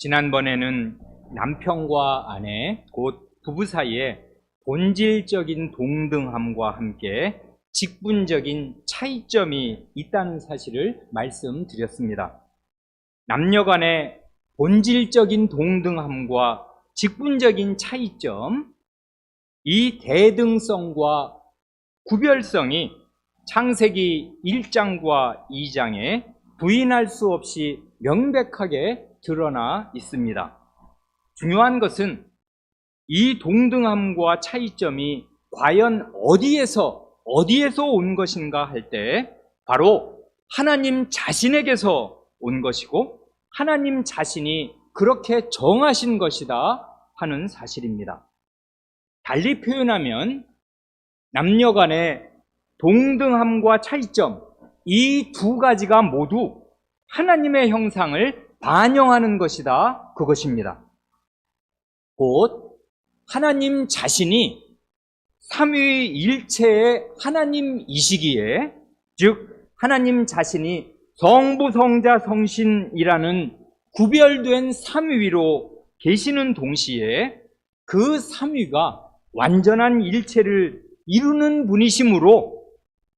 지난번에는 남편과 아내, 곧 부부 사이에 본질적인 동등함과 함께 직분적인 차이점이 있다는 사실을 말씀드렸습니다. 남녀 간의 본질적인 동등함과 직분적인 차이점, 이 대등성과 구별성이 창세기 1장과 2장에 부인할 수 없이 명백하게 드러나 있습니다. 중요한 것은 이 동등함과 차이점이 과연 어디에서 온 것인가 할 때 바로 하나님 자신에게서 온 것이고 하나님 자신이 그렇게 정하신 것이다 하는 사실입니다. 달리 표현하면 남녀 간의 동등함과 차이점, 이 두 가지가 모두 하나님의 형상을 반영하는 것이다, 그것입니다. 곧 하나님 자신이 삼위일체의 하나님이시기에, 즉 하나님 자신이 성부, 성자, 성신이라는 구별된 삼위로 계시는 동시에 그 삼위가 완전한 일체를 이루는 분이시므로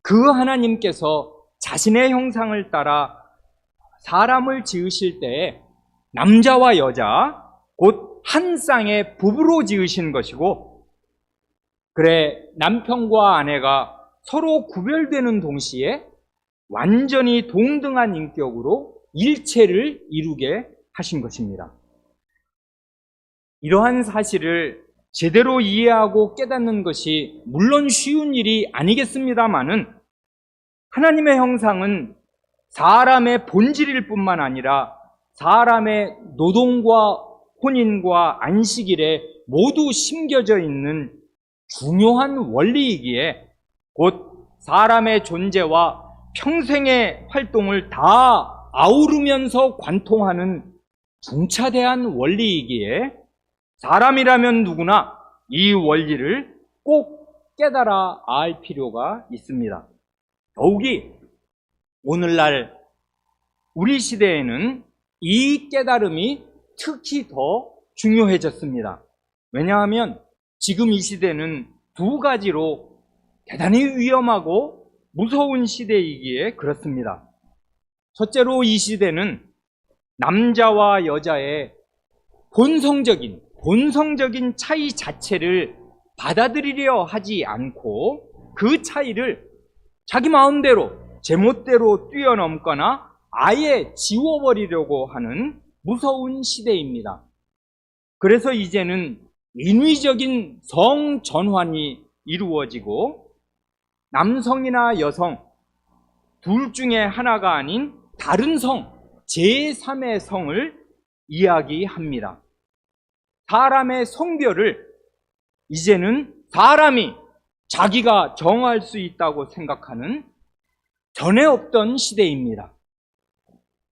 그 하나님께서 자신의 형상을 따라 사람을 지으실 때 남자와 여자, 곧 한 쌍의 부부로 지으신 것이고, 그래 남편과 아내가 서로 구별되는 동시에 완전히 동등한 인격으로 일체를 이루게 하신 것입니다. 이러한 사실을 제대로 이해하고 깨닫는 것이 물론 쉬운 일이 아니겠습니다마는 하나님의 형상은 사람의 본질일 뿐만 아니라 사람의 노동과 혼인과 안식일에 모두 심겨져 있는 중요한 원리이기에 곧 사람의 존재와 평생의 활동을 다 아우르면서 관통하는 중차대한 원리이기에 사람이라면 누구나 이 원리를 꼭 깨달아 알 필요가 있습니다. 더욱이 오늘날 우리 시대에는 이 깨달음이 특히 더 중요해졌습니다. 왜냐하면 지금 이 시대는 두 가지로 대단히 위험하고 무서운 시대이기에 그렇습니다. 첫째로 이 시대는 남자와 여자의 본성적인 차이 자체를 받아들이려 하지 않고 그 차이를 자기 마음대로 제멋대로 뛰어넘거나 아예 지워버리려고 하는 무서운 시대입니다. 그래서 이제는 인위적인 성전환이 이루어지고 남성이나 여성 둘 중에 하나가 아닌 다른 성, 제3의 성을 이야기합니다. 사람의 성별을 이제는 사람이 자기가 정할 수 있다고 생각하는 전에 없던 시대입니다.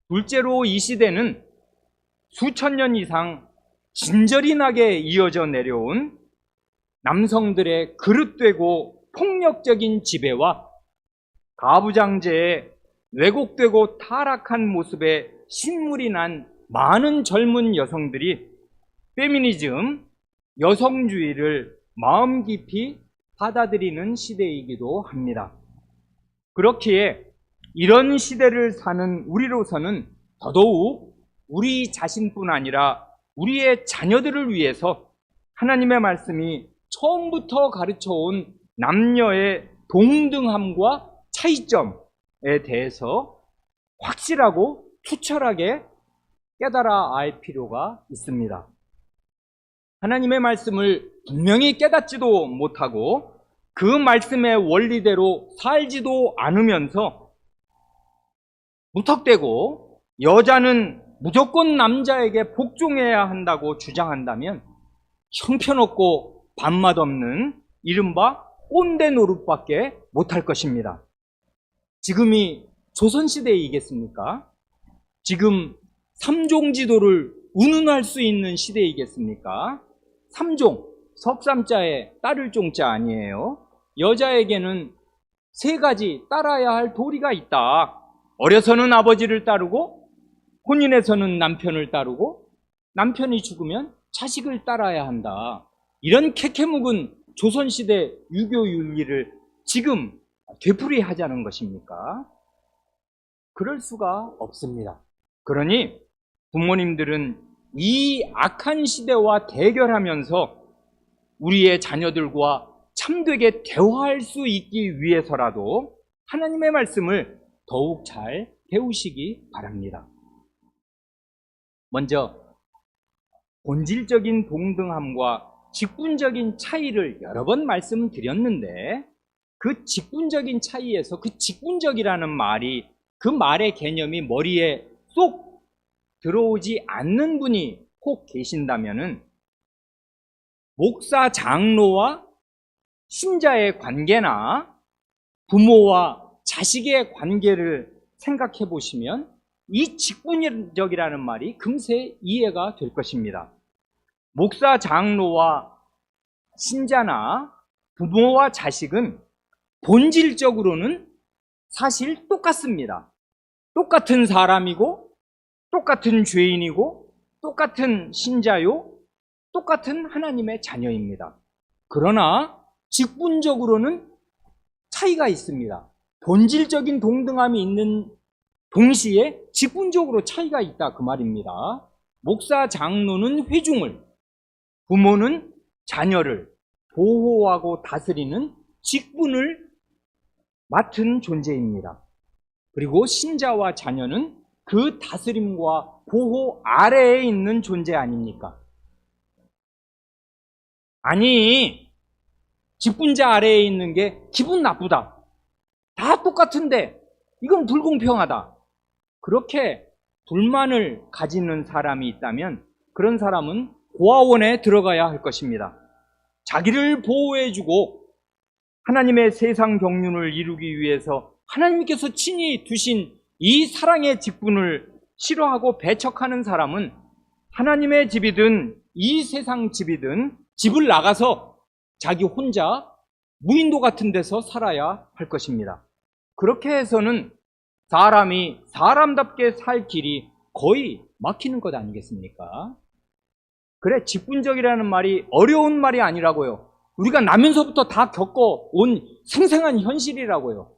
둘째로 이 시대는 수천 년 이상 진절이 나게 이어져 내려온 남성들의 그릇되고 폭력적인 지배와 가부장제의 왜곡되고 타락한 모습에 신물이 난 많은 젊은 여성들이 페미니즘, 여성주의를 마음 깊이 받아들이는 시대이기도 합니다. 그렇기에 이런 시대를 사는 우리로서는 더더욱 우리 자신뿐 아니라 우리의 자녀들을 위해서 하나님의 말씀이 처음부터 가르쳐온 남녀의 동등함과 차이점에 대해서 확실하고 투철하게 깨달아 알 필요가 있습니다. 하나님의 말씀을 분명히 깨닫지도 못하고 그 말씀의 원리대로 살지도 않으면서 무턱대고 여자는 무조건 남자에게 복종해야 한다고 주장한다면 형편없고 밥맛 없는 이른바 꼰대 노릇밖에 못할 것입니다. 지금이 조선시대이겠습니까? 지금 삼종지도를 운운할 수 있는 시대이겠습니까? 삼종, 석삼자에 따를 종자 아니에요. 여자에게는 세 가지 따라야 할 도리가 있다. 어려서는 아버지를 따르고 혼인에서는 남편을 따르고 남편이 죽으면 자식을 따라야 한다. 이런 캐캐묵은 조선시대 유교 윤리를 지금 되풀이하자는 것입니까? 그럴 수가 없습니다. 그러니 부모님들은 이 악한 시대와 대결하면서 우리의 자녀들과 참되게 대화할 수 있기 위해서라도 하나님의 말씀을 더욱 잘 배우시기 바랍니다. 먼저 본질적인 동등함과 직분적인 차이를 여러 번 말씀드렸는데 그 직분적인 차이에서 그 직분적이라는 말이 그 말의 개념이 머리에 쏙 들어오지 않는 분이 혹 계신다면은 목사 장로와 신자의 관계나 부모와 자식의 관계를 생각해 보시면 이 직분적이라는 말이 금세 이해가 될 것입니다. 목사 장로와 신자나 부모와 자식은 본질적으로는 사실 똑같습니다. 똑같은 사람이고 똑같은 죄인이고 똑같은 신자요 똑같은 하나님의 자녀입니다. 그러나 직분적으로는 차이가 있습니다. 본질적인 동등함이 있는 동시에 직분적으로 차이가 있다 그 말입니다. 목사 장로는 회중을, 부모는 자녀를 보호하고 다스리는 직분을 맡은 존재입니다. 그리고 신자와 자녀는 그 다스림과 보호 아래에 있는 존재 아닙니까? 아니, 직분자 아래에 있는 게 기분 나쁘다. 다 똑같은데 이건 불공평하다. 그렇게 불만을 가지는 사람이 있다면 그런 사람은 고아원에 들어가야 할 것입니다. 자기를 보호해주고 하나님의 세상 경륜을 이루기 위해서 하나님께서 친히 두신 이 사랑의 직분을 싫어하고 배척하는 사람은 하나님의 집이든 이 세상 집이든 집을 나가서 자기 혼자 무인도 같은 데서 살아야 할 것입니다. 그렇게 해서는 사람이 사람답게 살 길이 거의 막히는 것 아니겠습니까? 그래, 직분적이라는 말이 어려운 말이 아니라고요. 우리가 나면서부터 다 겪어온 생생한 현실이라고요.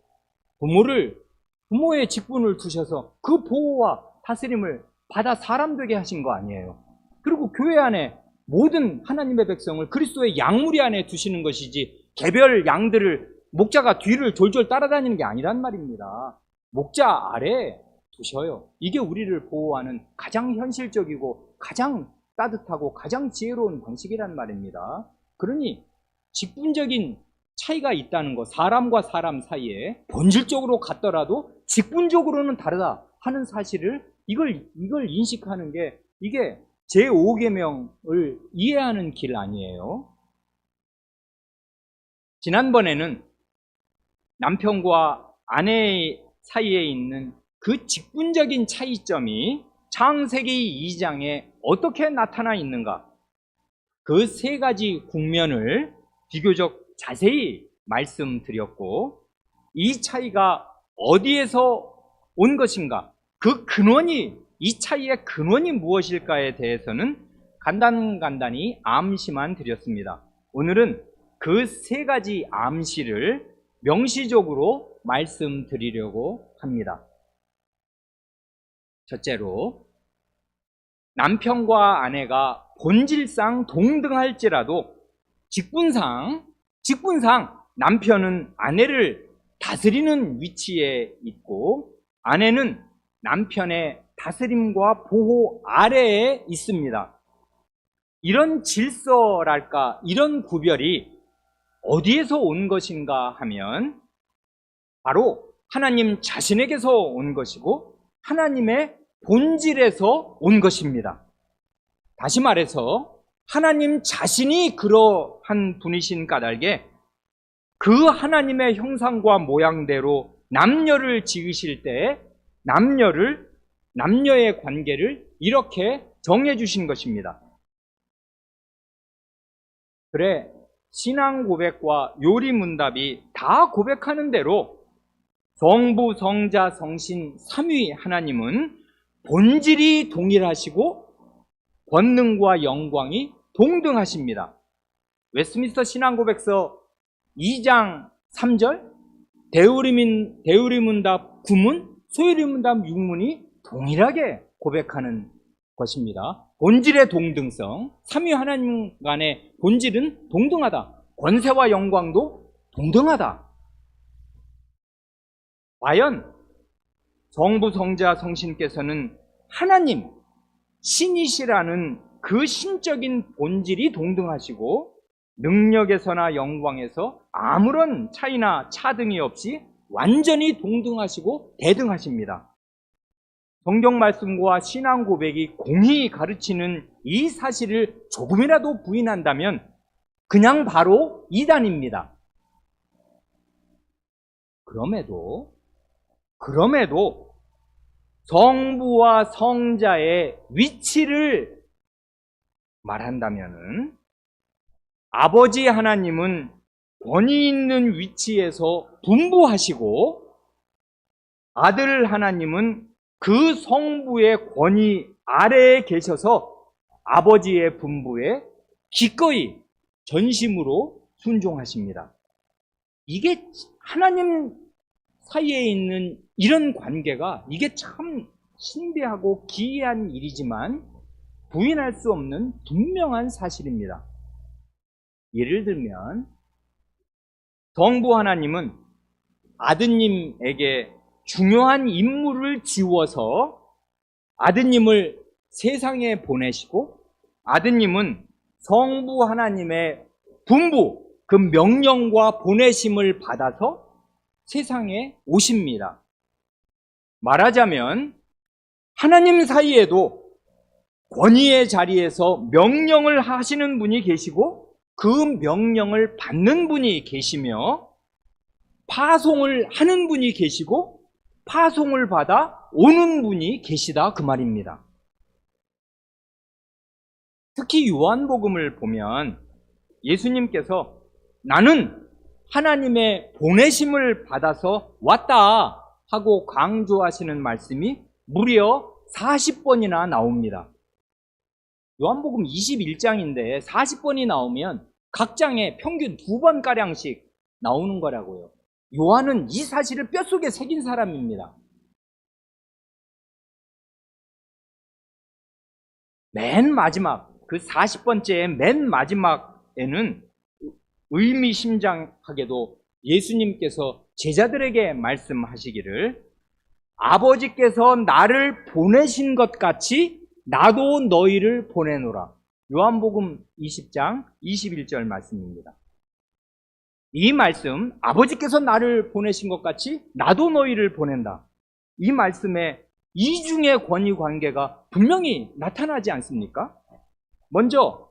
부모의 직분을 두셔서 그 보호와 다스림을 받아 사람 되게 하신 거 아니에요. 그리고 교회 안에 모든 하나님의 백성을 그리스도의 양무리 안에 두시는 것이지 개별 양들을 목자가 뒤를 졸졸 따라다니는 게 아니란 말입니다. 목자 아래에 두셔요. 이게 우리를 보호하는 가장 현실적이고 가장 따뜻하고 가장 지혜로운 방식이란 말입니다. 그러니 직분적인 차이가 있다는 것, 사람과 사람 사이에 본질적으로 같더라도 직분적으로는 다르다 하는 사실을 이걸 인식하는 게 이게 제5계명을 이해하는 길 아니에요. 지난번에는 남편과 아내 사이에 있는 그 직분적인 차이점이 창세기 2장에 어떻게 나타나 있는가, 그 세 가지 국면을 비교적 자세히 말씀드렸고, 이 차이가 어디에서 온 것인가, 그 근원이, 이 차이의 근원이 무엇일까에 대해서는 간단히 암시만 드렸습니다. 오늘은 그 세 가지 암시를 명시적으로 말씀드리려고 합니다. 첫째로, 남편과 아내가 본질상 동등할지라도 직분상 남편은 아내를 다스리는 위치에 있고 아내는 남편의 다스림과 보호 아래에 있습니다. 이런 질서랄까, 이런 구별이 어디에서 온 것인가 하면 바로 하나님 자신에게서 온 것이고 하나님의 본질에서 온 것입니다. 다시 말해서 하나님 자신이 그러한 분이신 까닭에 그 하나님의 형상과 모양대로 남녀를 지으실 때 남녀의 관계를 이렇게 정해주신 것입니다. 그래, 신앙 고백과 요리 문답이 다 고백하는 대로 성부, 성자, 성신, 삼위 하나님은 본질이 동일하시고 권능과 영광이 동등하십니다. 웨스트민스터 신앙고백서 2장 3절 대우리문답 9문, 소유리문답 6문이 동일하게 고백하는 것입니다. 본질의 동등성, 삼위 하나님 간의 본질은 동등하다. 권세와 영광도 동등하다. 과연 성부, 성자, 성신께서는 하나님, 신이시라는 그 신적인 본질이 동등하시고 능력에서나 영광에서 아무런 차이나 차등이 없이 완전히 동등하시고 대등하십니다. 성경 말씀과 신앙 고백이 공히 가르치는 이 사실을 조금이라도 부인한다면 그냥 바로 이단입니다. 그럼에도 성부와 성자의 위치를 말한다면은 아버지 하나님은 권위 있는 위치에서 분부하시고 아들 하나님은 그 성부의 권위 아래에 계셔서 아버지의 분부에 기꺼이 전심으로 순종하십니다. 이게 하나님 사이에 있는 이런 관계가 이게 참 신비하고 기이한 일이지만 부인할 수 없는 분명한 사실입니다. 예를 들면 성부 하나님은 아드님에게 중요한 임무를 지워서 아드님을 세상에 보내시고 아드님은 성부 하나님의 분부, 그 명령과 보내심을 받아서 세상에 오십니다. 말하자면 하나님 사이에도 권위의 자리에서 명령을 하시는 분이 계시고 그 명령을 받는 분이 계시며 파송을 하는 분이 계시고 파송을 받아 오는 분이 계시다 그 말입니다. 특히 요한복음을 보면 예수님께서 나는 하나님의 보내심을 받아서 왔다 하고 강조하시는 말씀이 무려 40번이나 나옵니다. 요한복음 21장인데 40번이 나오면 각 장에 평균 2번가량씩 나오는 거라고요. 요한은 이 사실을 뼛속에 새긴 사람입니다. 맨 마지막, 그 40번째의 맨 마지막에는 의미심장하게도 예수님께서 제자들에게 말씀하시기를 아버지께서 나를 보내신 것 같이 나도 너희를 보내노라. 요한복음 20장 21절 말씀입니다. 이 말씀, 아버지께서 나를 보내신 것 같이 나도 너희를 보낸다. 이 말씀에 이중의 권위 관계가 분명히 나타나지 않습니까? 먼저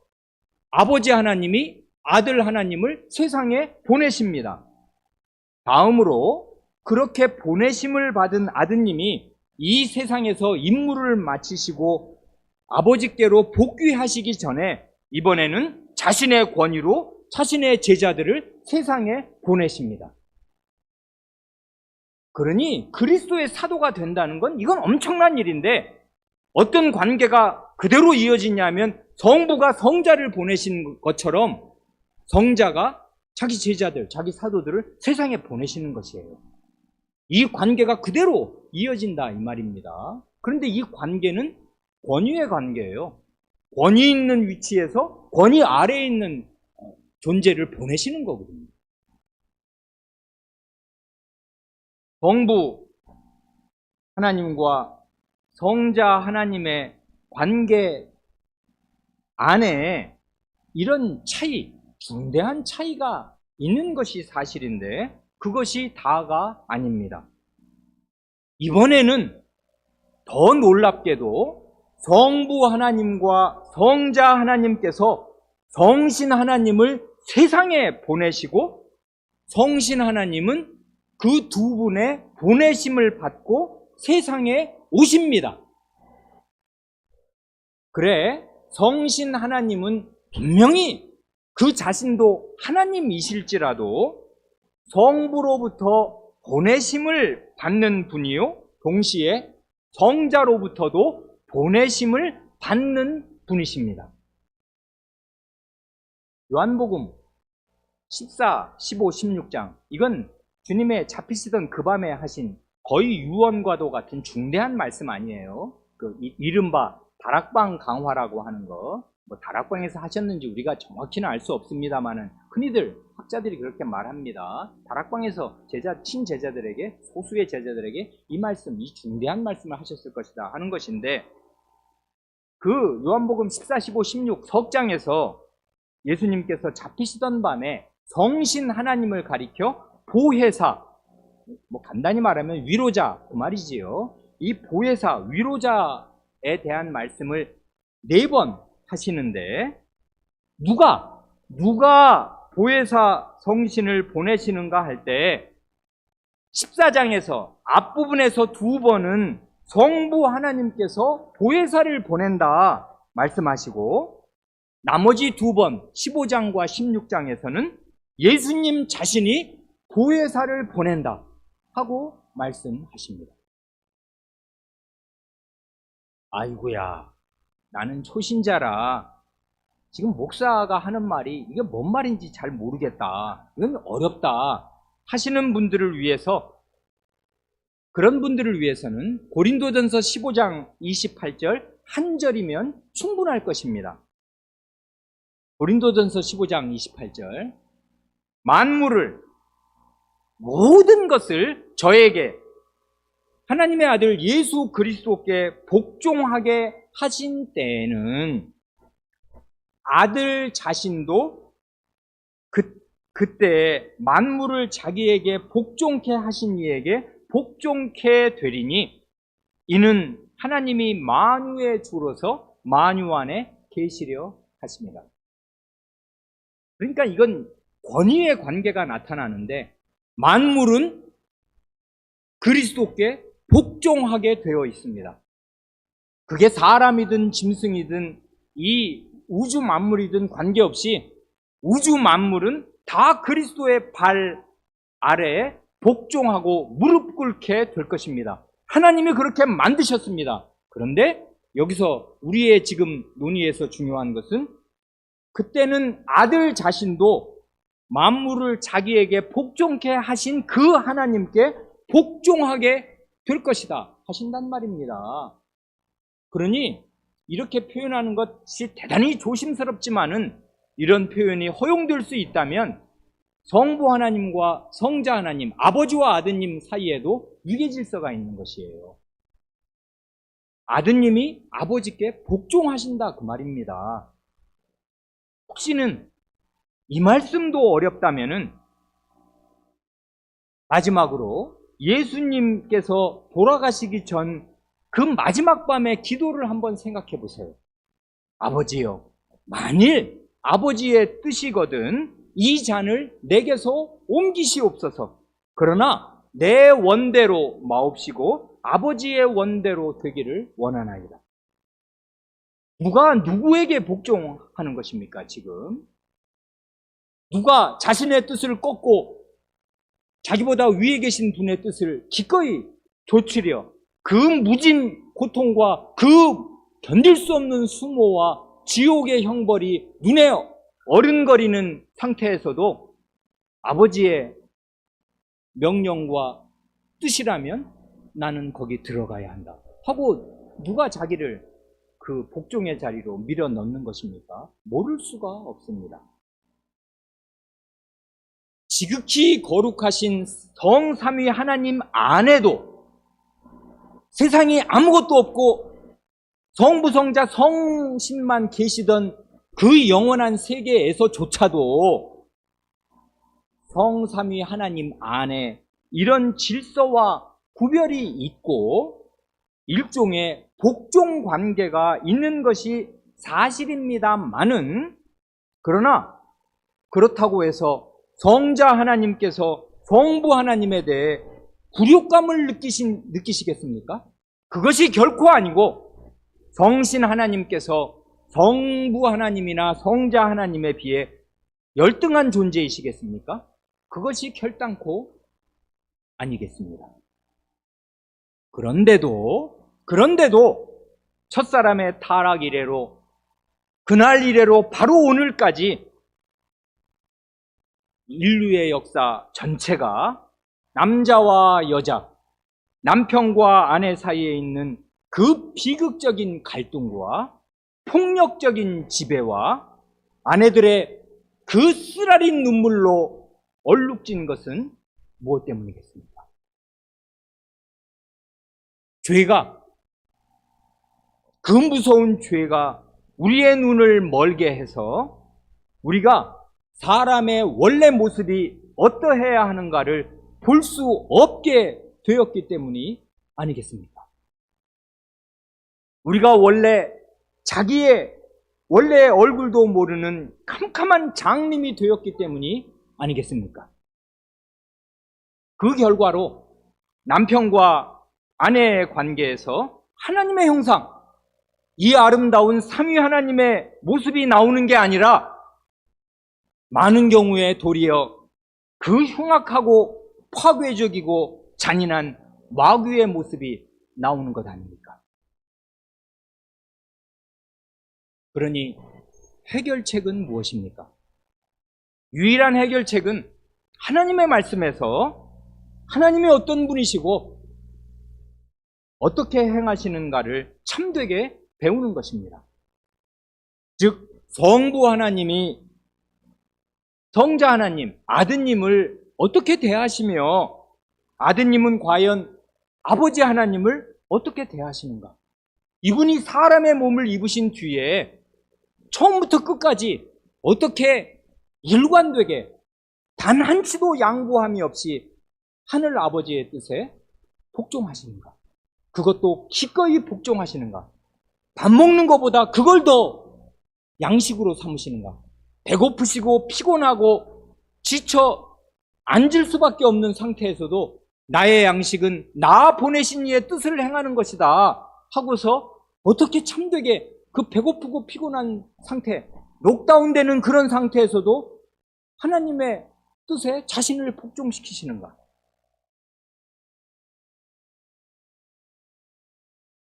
아버지 하나님이 아들 하나님을 세상에 보내십니다. 다음으로 그렇게 보내심을 받은 아드님이 이 세상에서 임무를 마치시고 아버지께로 복귀하시기 전에 이번에는 자신의 권위로 자신의 제자들을 세상에 보내십니다. 그러니 그리스도의 사도가 된다는 건 이건 엄청난 일인데 어떤 관계가 그대로 이어지냐면 성부가 성자를 보내신 것처럼 성자가 자기 제자들, 자기 사도들을 세상에 보내시는 것이에요. 이 관계가 그대로 이어진다 이 말입니다. 그런데 이 관계는 권위의 관계예요. 권위 있는 위치에서 권위 아래에 있는 존재를 보내시는 거거든요. 성부 하나님과 성자 하나님의 관계 안에 이런 차이, 중대한 차이가 있는 것이 사실인데 그것이 다가 아닙니다. 이번에는 더 놀랍게도 성부 하나님과 성자 하나님께서 성신 하나님을 세상에 보내시고 성신 하나님은 그 두 분의 보내심을 받고 세상에 오십니다. 그래, 성신 하나님은 분명히 그 자신도 하나님이실지라도 성부로부터 보내심을 받는 분이요 동시에 성자로부터도 보내심을 받는 분이십니다. 요한복음 14, 15, 16장, 이건 주님의 잡히시던 그 밤에 하신 거의 유언과도 같은 중대한 말씀 아니에요. 이른바 다락방 강화라고 하는 거, 뭐 다락방에서 하셨는지 우리가 정확히는 알 수 없습니다만은 흔히들 학자들이 그렇게 말합니다. 다락방에서 친제자들에게, 소수의 제자들에게 이 말씀, 이 중대한 말씀을 하셨을 것이다 하는 것인데, 그 요한복음 14, 15, 16 석장에서 예수님께서 잡히시던 밤에 성신 하나님을 가리켜 보혜사, 뭐 간단히 말하면 위로자 그 말이지요. 이 보혜사, 위로자에 대한 말씀을 4번 하시는데, 누가 보혜사 성신을 보내시는가 할 때 14장에서 앞부분에서 2번은 성부 하나님께서 보혜사를 보낸다 말씀하시고, 나머지 2번 15장과 16장에서는 예수님 자신이 보혜사를 보낸다 하고 말씀하십니다. 아이고야, 나는 초신자라 지금 목사가 하는 말이 이게 뭔 말인지 잘 모르겠다, 이건 어렵다 하시는 분들을 위해서, 그런 분들을 위해서는 고린도전서 15장 28절 한 절이면 충분할 것입니다. 고린도전서 15장 28절, 만물을, 모든 것을 저에게 하나님의 아들 예수 그리스도께 복종하게 하신 때에는 아들 자신도 그때 만물을 자기에게 복종케 하신 이에게 복종케 되리니, 이는 하나님이 만유의 주로서 만유 안에 계시려 하십니다. 그러니까 이건 권위의 관계가 나타나는데, 만물은 그리스도께 복종하게 되어 있습니다. 그게 사람이든 짐승이든 이 우주 만물이든 관계없이 우주 만물은 다 그리스도의 발 아래에 복종하고 무릎 꿇게 될 것입니다. 하나님이 그렇게 만드셨습니다. 그런데 여기서 우리의 지금 논의에서 중요한 것은, 그때는 아들 자신도 만물을 자기에게 복종케 하신 그 하나님께 복종하게 될 것이다 하신단 말입니다. 그러니 이렇게 표현하는 것이 대단히 조심스럽지만은, 이런 표현이 허용될 수 있다면 성부 하나님과 성자 하나님, 아버지와 아드님 사이에도 유계질서가 있는 것이에요. 아드님이 아버지께 복종하신다 그 말입니다. 혹시는 이 말씀도 어렵다면은 마지막으로 예수님께서 돌아가시기 전 그 마지막 밤의 기도를 한번 생각해 보세요. 아버지여, 만일 아버지의 뜻이거든 이 잔을 내게서 옮기시옵소서. 그러나 내 원대로 마옵시고 아버지의 원대로 되기를 원하나이다. 누가 누구에게 복종하는 것입니까? 지금 누가 자신의 뜻을 꺾고 자기보다 위에 계신 분의 뜻을 기꺼이 조치려 그 무진 고통과 그 견딜 수 없는 수모와 지옥의 형벌이 눈에 어른거리는 상태에서도 아버지의 명령과 뜻이라면 나는 거기 들어가야 한다 하고 누가 자기를 그 복종의 자리로 밀어 넣는 것입니까? 모를 수가 없습니다. 지극히 거룩하신 성삼위 하나님 안에도 세상에 아무것도 없고 성부, 성자, 성신만 계시던 그 영원한 세계에서조차도 성삼위 하나님 안에 이런 질서와 구별이 있고 일종의 복종 관계가 있는 것이 사실입니다만은, 그러나 그렇다고 해서 성자 하나님께서 성부 하나님에 대해 굴욕감을 느끼시겠습니까? 그것이 결코 아니고, 성신 하나님께서 성부 하나님이나 성자 하나님에 비해 열등한 존재이시겠습니까? 그것이 결단코 아니겠습니다. 그런데도 첫사람의 타락 이래로 그날 이래로 바로 오늘까지 인류의 역사 전체가 남자와 여자, 남편과 아내 사이에 있는 그 비극적인 갈등과 폭력적인 지배와 아내들의 그 쓰라린 눈물로 얼룩진 것은 무엇 때문이겠습니까? 죄가, 그 무서운 죄가 우리의 눈을 멀게 해서 우리가 사람의 원래 모습이 어떠해야 하는가를 볼 수 없게 되었기 때문이 아니겠습니까? 우리가 원래 자기의 원래 얼굴도 모르는 캄캄한 장님이 되었기 때문이 아니겠습니까? 그 결과로 남편과 아내의 관계에서 하나님의 형상, 이 아름다운 삼위 하나님의 모습이 나오는 게 아니라 많은 경우에 도리어 그 흉악하고 파괴적이고 잔인한 마귀의 모습이 나오는 것 아닙니까? 그러니 해결책은 무엇입니까? 유일한 해결책은 하나님의 말씀에서 하나님이 어떤 분이시고 어떻게 행하시는가를 참되게 배우는 것입니다. 즉 성부 하나님이 성자 하나님, 아드님을 어떻게 대하시며 아드님은 과연 아버지 하나님을 어떻게 대하시는가? 이분이 사람의 몸을 입으신 뒤에 처음부터 끝까지 어떻게 일관되게 단 한치도 양보함이 없이 하늘 아버지의 뜻에 복종하시는가? 그것도 기꺼이 복종하시는가? 밥 먹는 것보다 그걸 더 양식으로 삼으시는가? 배고프시고 피곤하고 지쳐 앉을 수밖에 없는 상태에서도 나의 양식은 나 보내신 이의 뜻을 행하는 것이다 하고서 어떻게 참되게 그 배고프고 피곤한 상태, 록다운되는 그런 상태에서도 하나님의 뜻에 자신을 복종시키시는가?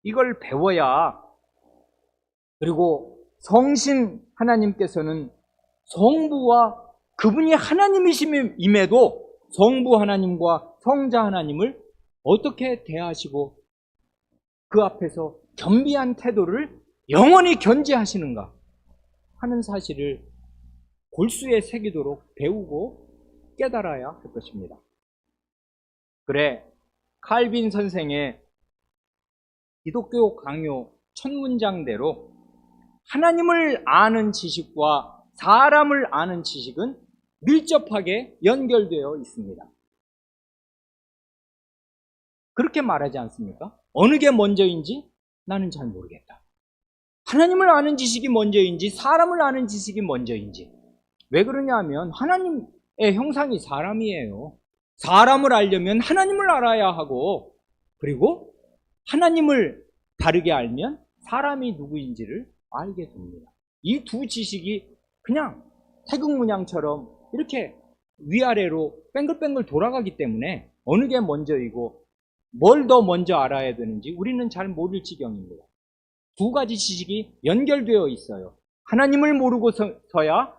이걸 배워야, 그리고 성신 하나님께서는 성부와 그분이 하나님이심임에도 성부 하나님과 성자 하나님을 어떻게 대하시고 그 앞에서 겸비한 태도를 영원히 견지하시는가 하는 사실을 골수에 새기도록 배우고 깨달아야 할 것입니다. 그래, 칼빈 선생의 기독교 강요 첫 문장대로 하나님을 아는 지식과 사람을 아는 지식은 밀접하게 연결되어 있습니다. 그렇게 말하지 않습니까? 어느 게 먼저인지 나는 잘 모르겠다. 하나님을 아는 지식이 먼저인지 사람을 아는 지식이 먼저인지. 왜 그러냐 하면 하나님의 형상이 사람이에요. 사람을 알려면 하나님을 알아야 하고, 그리고 하나님을 다르게 알면 사람이 누구인지를 알게 됩니다. 이 두 지식이 그냥 태극문양처럼 이렇게 위아래로 뱅글뱅글 돌아가기 때문에 어느 게 먼저이고 뭘 더 먼저 알아야 되는지 우리는 잘 모를 지경입니다. 두 가지 지식이 연결되어 있어요. 하나님을 모르고서야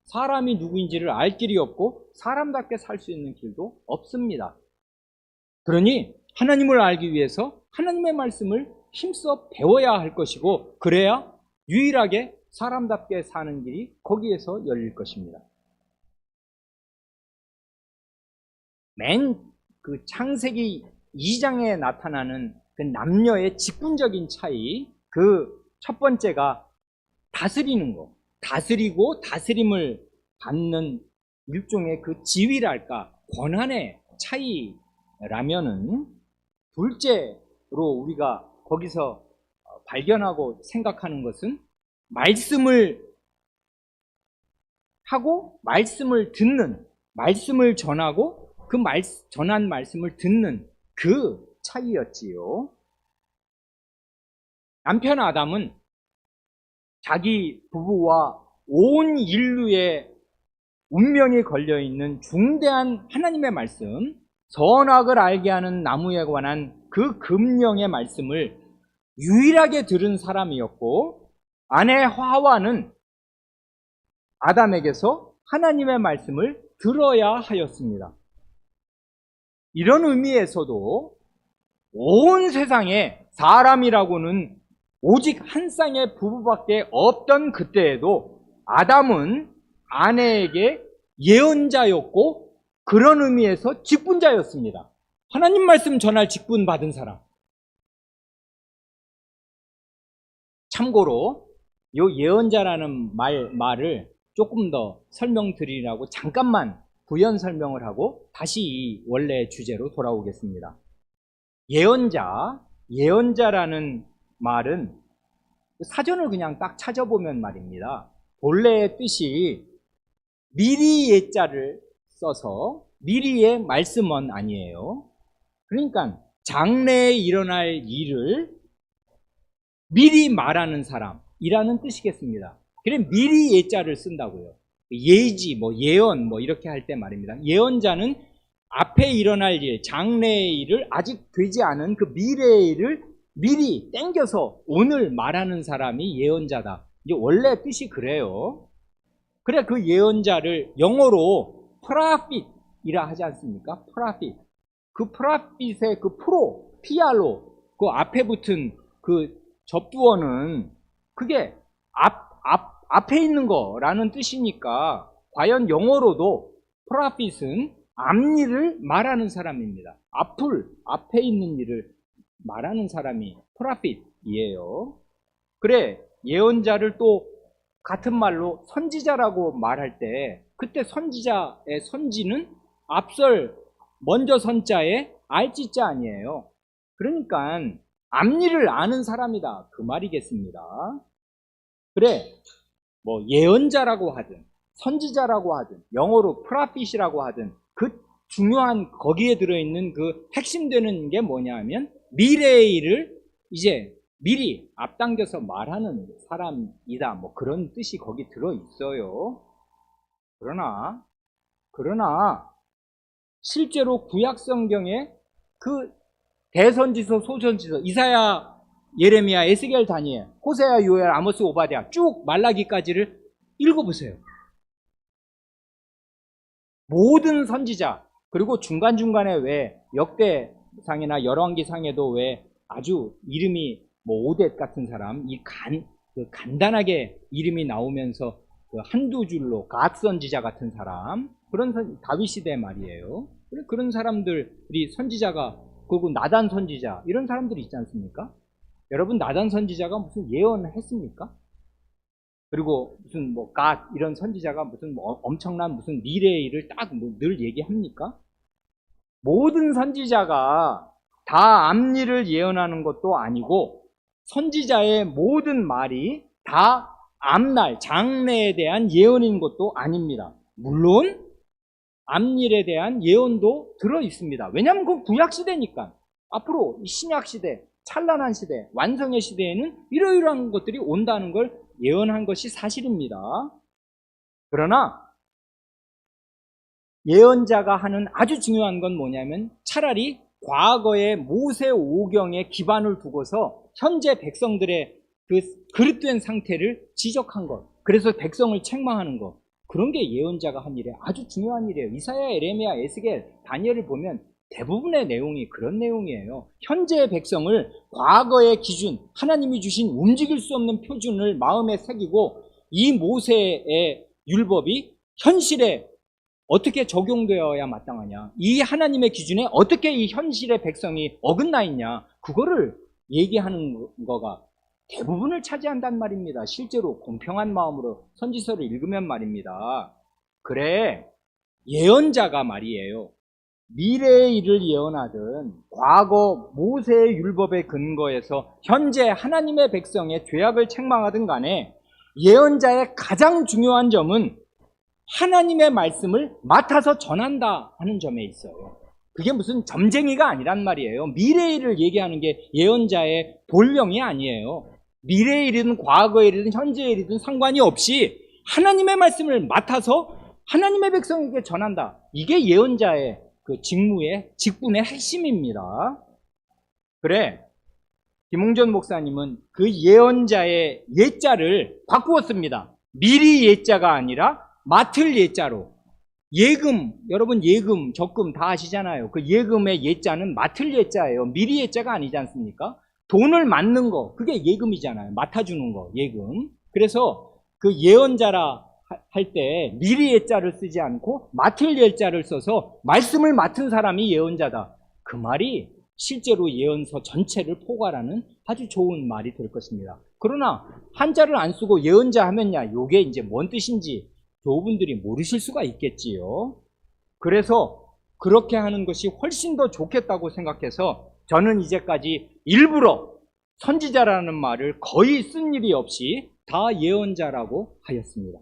사람이 누구인지를 알 길이 없고 사람답게 살 수 있는 길도 없습니다. 그러니 하나님을 알기 위해서 하나님의 말씀을 힘써 배워야 할 것이고, 그래야 유일하게 사람답게 사는 길이 거기에서 열릴 것입니다. 맨 그 창세기 2장에 나타나는 그 남녀의 직분적인 차이, 그 첫 번째가 다스리는 거, 다스리고 다스림을 받는 일종의 그 지위랄까, 권한의 차이라면은, 둘째로 우리가 거기서 발견하고 생각하는 것은 말씀을 하고 말씀을 듣는, 말씀을 전하고 그 전한 말씀을 듣는 그 차이였지요. 남편 아담은 자기 부부와 온 인류의 운명이 걸려있는 중대한 하나님의 말씀, 선악을 알게 하는 나무에 관한 그 금령의 말씀을 유일하게 들은 사람이었고, 아내 하와는 아담에게서 하나님의 말씀을 들어야 하였습니다. 이런 의미에서도 온 세상에 사람이라고는 오직 한 쌍의 부부밖에 없던 그때에도 아담은 아내에게 예언자였고 그런 의미에서 직분자였습니다. 하나님 말씀 전할 직분 받은 사람. 참고로 이 예언자라는 말을 조금 더 설명드리려고 잠깐만 부연 설명을 하고 다시 이 원래 주제로 돌아오겠습니다. 예언자라는 말은 사전을 그냥 딱 찾아보면 말입니다. 본래의 뜻이 미리 예자를 써서 미리의 말씀은 아니에요. 그러니까 장래에 일어날 일을 미리 말하는 사람이라는 뜻이겠습니다. 그래 미리 예자를 쓴다고요. 예지, 예언, 이렇게 할 때 말입니다. 예언자는 앞에 일어날 일, 장래의 일을 아직 되지 않은 그 미래의 일을 미리 땡겨서 오늘 말하는 사람이 예언자다. 이제 원래 뜻이 그래요. 그래 그 예언자를 영어로 prophet이라 하지 않습니까? prophet. 그 prophet의 그 PR로 그 앞에 붙은 그 접두어는 그게 앞에 있는 거라는 뜻이니까 과연 영어로도 prophet은 앞일을 말하는 사람입니다. 앞에 있는 일을 말하는 사람이 prophet이에요. 그래 예언자를 또 같은 말로 선지자라고 말할 때 그때 선지자의 선지는 먼저 선자의 알지자 아니에요. 그러니까 앞일을 아는 사람이다 그 말이겠습니다. 그래 예언자라고 하든 선지자라고 하든 영어로 프라핏이라고 하든 그 중요한 거기에 들어있는 그 핵심되는 게 뭐냐 하면 미래의 일을 이제 미리 앞당겨서 말하는 사람이다 그런 뜻이 거기 들어있어요. 그러나 실제로 구약성경에 그 대선지서, 소선지서, 이사야, 예레미야, 에스겔, 다니엘, 호세야, 요엘, 아모스, 오바댜 쭉 말라기까지를 읽어보세요. 모든 선지자 그리고 중간중간에 왜 역대상이나 열왕기상에도 왜 아주 이름이 오뎃 같은 사람 간단하게 이름이 나오면서 그 한두 줄로 갓 선지자 같은 사람 그런 다윗 시대 말이에요. 그런 사람들이 선지자가 그리고 나단 선지자 이런 사람들이 있지 않습니까? 여러분 나단 선지자가 무슨 예언을 했습니까? 그리고 무슨 갓 이런 선지자가 무슨 엄청난 무슨 미래의 일을 딱 늘 얘기합니까? 모든 선지자가 다 앞일을 예언하는 것도 아니고 선지자의 모든 말이 다 앞날 장래에 대한 예언인 것도 아닙니다. 물론 앞일에 대한 예언도 들어 있습니다. 왜냐하면 그건 구약 시대니까. 앞으로 신약 시대, 찬란한 시대, 완성의 시대에는 이러이러한 것들이 온다는 걸 예언한 것이 사실입니다. 그러나 예언자가 하는 아주 중요한 건 뭐냐면 차라리 과거의 모세 오경에 기반을 두고서 현재 백성들의 그 그릇된 상태를 지적한 것, 그래서 백성을 책망하는 것, 그런 게 예언자가 한 일이에요. 아주 중요한 일이에요. 이사야, 에레미야, 에스겔, 다니엘을 보면 대부분의 내용이 그런 내용이에요. 현재의 백성을 과거의 기준, 하나님이 주신 움직일 수 없는 표준을 마음에 새기고 이 모세의 율법이 현실에 어떻게 적용되어야 마땅하냐, 이 하나님의 기준에 어떻게 이 현실의 백성이 어긋나 있냐, 그거를 얘기하는 거가 대부분을 차지한단 말입니다. 실제로 공평한 마음으로 선지서를 읽으면 말입니다. 그래 예언자가 말이에요, 미래의 일을 예언하든 과거 모세의 율법에 근거해서 현재 하나님의 백성의 죄악을 책망하든 간에 예언자의 가장 중요한 점은 하나님의 말씀을 맡아서 전한다 하는 점에 있어요. 그게 무슨 점쟁이가 아니란 말이에요. 미래의 일을 얘기하는 게 예언자의 본령이 아니에요. 미래의 일이든 과거의 일이든 현재의 일이든 상관이 없이 하나님의 말씀을 맡아서 하나님의 백성에게 전한다. 이게 예언자의 그 직분의 핵심입니다. 그래 김홍전 목사님은 그 예언자의 예자를 바꾸었습니다. 미리 예자가 아니라 맡을 예자로. 예금, 여러분 예금, 적금 다 아시잖아요. 그 예금의 예자는 맡을 예자예요. 미리 예자가 아니지 않습니까? 돈을 맡는 거, 그게 예금이잖아요. 맡아주는 거, 예금. 그래서 그 예언자라 할 때 미리 예자를 쓰지 않고 맡을 예자를 써서 말씀을 맡은 사람이 예언자다. 그 말이 실제로 예언서 전체를 포괄하는 아주 좋은 말이 될 것입니다. 그러나 한자를 안 쓰고 예언자 하면야 요게 이제 뭔 뜻인지 교우분들이 모르실 수가 있겠지요. 그래서 그렇게 하는 것이 훨씬 더 좋겠다고 생각해서 저는 이제까지 일부러 선지자라는 말을 거의 쓴 일이 없이 다 예언자라고 하였습니다.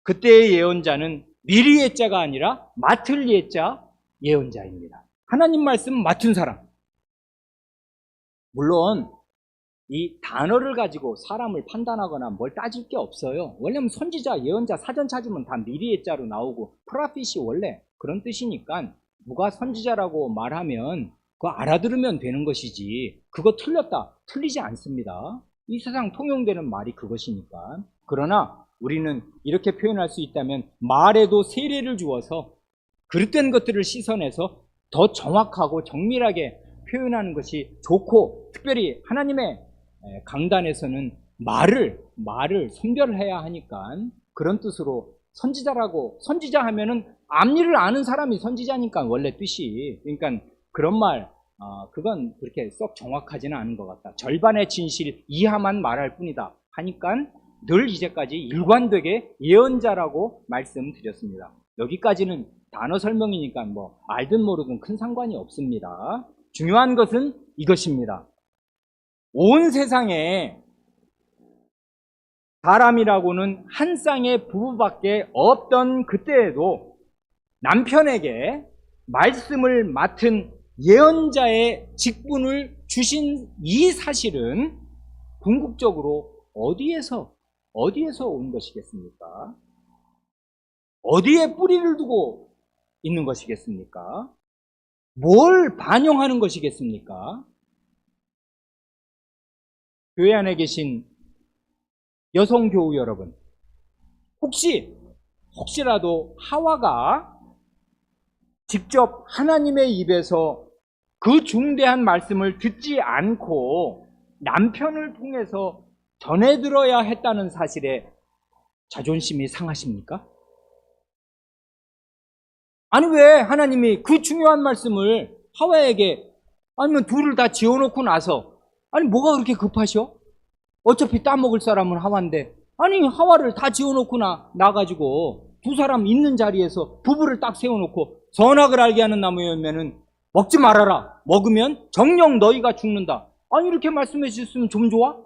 그때의 예언자는 미리 예자가 아니라 맡을 예자 예언자입니다. 하나님 말씀 맡은 사람. 물론 이 단어를 가지고 사람을 판단하거나 뭘 따질 게 없어요. 왜냐하면 선지자, 예언자 사전 찾으면 다 미리 예자로 나오고 프라핏이 원래 그런 뜻이니까 누가 선지자라고 말하면 그거 알아들으면 되는 것이지 그거 틀렸다, 틀리지 않습니다. 이 세상 통용되는 말이 그것이니까. 그러나 우리는 이렇게 표현할 수 있다면 말에도 세례를 주어서 그릇된 것들을 씻어내서 더 정확하고 정밀하게 표현하는 것이 좋고, 특별히 하나님의 강단에서는 말을 선별해야 하니까 그런 뜻으로 선지자라고, 선지자 하면은 앞일을 아는 사람이 선지자니까 원래 뜻이. 그러니까 그런 말, 그건 그렇게 썩 정확하지는 않은 것 같다. 절반의 진실 이하만 말할 뿐이다 하니까 늘 이제까지 일관되게 예언자라고 말씀드렸습니다. 여기까지는 단어 설명이니까 뭐 알든 모르든 큰 상관이 없습니다. 중요한 것은 이것입니다. 온 세상에 사람이라고는 한 쌍의 부부밖에 없던 그때에도 남편에게 말씀을 맡은 예언자의 직분을 주신 이 사실은 궁극적으로 어디에서 온 것이겠습니까? 어디에 뿌리를 두고 있는 것이겠습니까? 뭘 반영하는 것이겠습니까? 교회 안에 계신 여성 교우 여러분, 혹시라도 하와가 직접 하나님의 입에서 그 중대한 말씀을 듣지 않고 남편을 통해서 전해 들어야 했다는 사실에 자존심이 상하십니까? 아니 왜 하나님이 그 중요한 말씀을 하와에게, 아니면 둘을 다 지어놓고 나서, 아니 뭐가 그렇게 급하셔? 어차피 따먹을 사람은 하와인데, 아니 하와를 다 지어놓고 나가지고 두 사람 있는 자리에서 부부를 딱 세워놓고 선악을 알게 하는 나무 열매는 먹지 말아라, 먹으면 정녕 너희가 죽는다. 아니 이렇게 말씀해 주셨으면 좀 좋아?